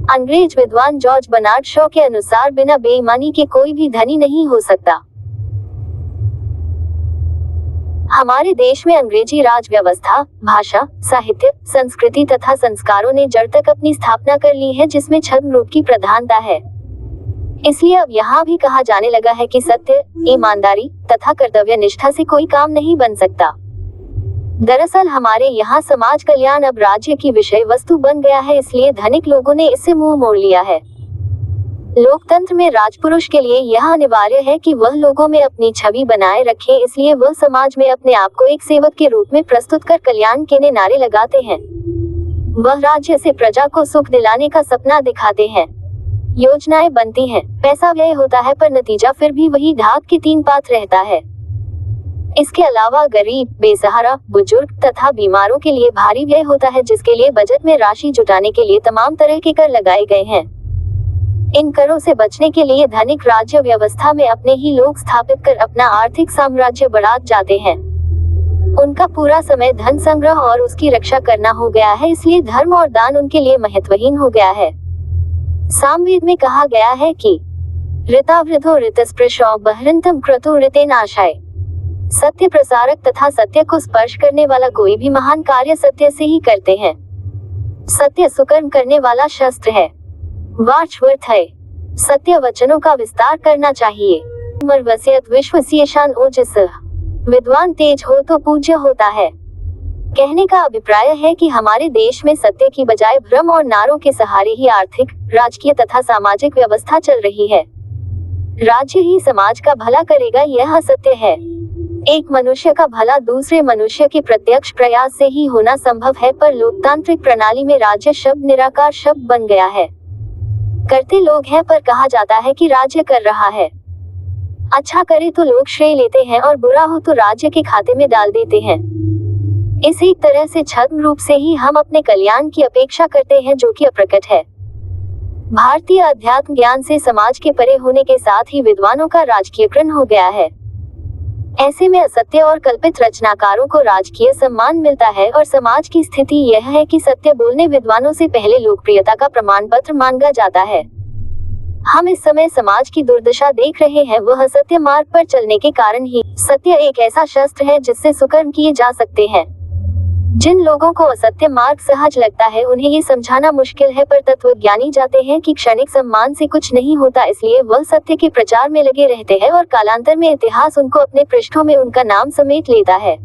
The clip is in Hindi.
अंग्रेज विद्वान जॉर्ज बर्नार्ड शॉ के अनुसार बिना बेईमानी के कोई भी धनी नहीं हो सकता। हमारे देश में अंग्रेजी राज व्यवस्था, भाषा, साहित्य, संस्कृति तथा संस्कारों ने जड़ तक अपनी स्थापना कर ली है, जिसमें छद्म रूप की प्रधानता है। इसलिए अब यहाँ भी कहा जाने लगा है कि सत्य, ईमानदारी तथा कर्तव्य निष्ठा से कोई काम नहीं बन सकता। दरअसल हमारे यहाँ समाज कल्याण अब राज्य की विषय वस्तु बन गया है, इसलिए धनिक लोगों ने इससे मुंह मोड़ लिया है। लोकतंत्र में राजपुरुष के लिए यह अनिवार्य है कि वह लोगों में अपनी छवि बनाए रखे, इसलिए वह समाज में अपने आप को एक सेवक के रूप में प्रस्तुत कर कल्याण के नारे लगाते हैं। वह राज्य से प्रजा को सुख दिलाने का सपना दिखाते हैं। योजनाएं बनती हैं, पैसा व्यय होता है, पर नतीजा फिर भी वही ढाक के तीन पात रहता है। इसके अलावा गरीब, बेसहारा, बुजुर्ग तथा बीमारों के लिए भारी व्यय होता है, जिसके लिए बजट में राशि जुटाने के लिए तमाम तरह के कर लगाए गए हैं। इन करों से बचने के लिए धनिक राज्य व्यवस्था में अपने ही लोग स्थापित कर अपना आर्थिक साम्राज्य बढ़ाते जाते हैं। उनका पूरा समय धन संग्रह और उसकी रक्षा करना हो गया है, इसलिए धर्म और दान उनके लिए महत्वहीन हो गया है। सामवेद में कहा गया है कि ऋतावृद्धो ऋतस्पृशो बहरंतम क्रतु ऋतेन आशाय। सत्य प्रसारक तथा सत्य को स्पर्श करने वाला कोई भी महान कार्य सत्य से ही करते हैं। सत्य सुकर्म करने वाला शस्त्र है, वाचवर्थ है। सत्य वचनों का विस्तार करना चाहिए। वसियत विश्वसीयशान ओजस। विद्वान तेज हो तो पूज्य होता है। कहने का अभिप्राय है कि हमारे देश में सत्य की बजाय भ्रम और नारों के सहारे ही आर्थिक, राजकीय तथा सामाजिक व्यवस्था चल रही है। राज्य ही समाज का भला करेगा, यह सत्य है। एक मनुष्य का भला दूसरे मनुष्य के प्रत्यक्ष प्रयास से ही होना संभव है, पर लोकतांत्रिक प्रणाली में राज्य शब्द निराकार शब्द बन गया है। करते लोग हैं, पर कहा जाता है कि राज्य कर रहा है। अच्छा करे तो लोग श्रेय लेते हैं और बुरा हो तो राज्य के खाते में डाल देते हैं। इसी तरह से छद्म रूप से ही हम अपने कल्याण की अपेक्षा करते हैं, जो कि अप्रकट है। भारतीय अध्यात्म ज्ञान से समाज के परे होने के साथ ही विद्वानों का राजकीयकरण हो गया है। ऐसे में असत्य और कल्पित रचनाकारों को राजकीय सम्मान मिलता है और समाज की स्थिति यह है कि सत्य बोलने विद्वानों से पहले लोकप्रियता का प्रमाण पत्र मांगा जाता है। हम इस समय समाज की दुर्दशा देख रहे हैं, वह असत्य मार्ग पर चलने के कारण ही। सत्य एक ऐसा शस्त्र है जिससे सुकर्म किए जा सकते हैं। जिन लोगों को असत्य मार्ग सहज लगता है उन्हें ये समझाना मुश्किल है, पर तत्वज्ञानी जाते हैं कि क्षणिक सम्मान से कुछ नहीं होता, इसलिए वह सत्य के प्रचार में लगे रहते हैं और कालांतर में इतिहास उनको अपने पृष्ठों में उनका नाम समेट लेता है।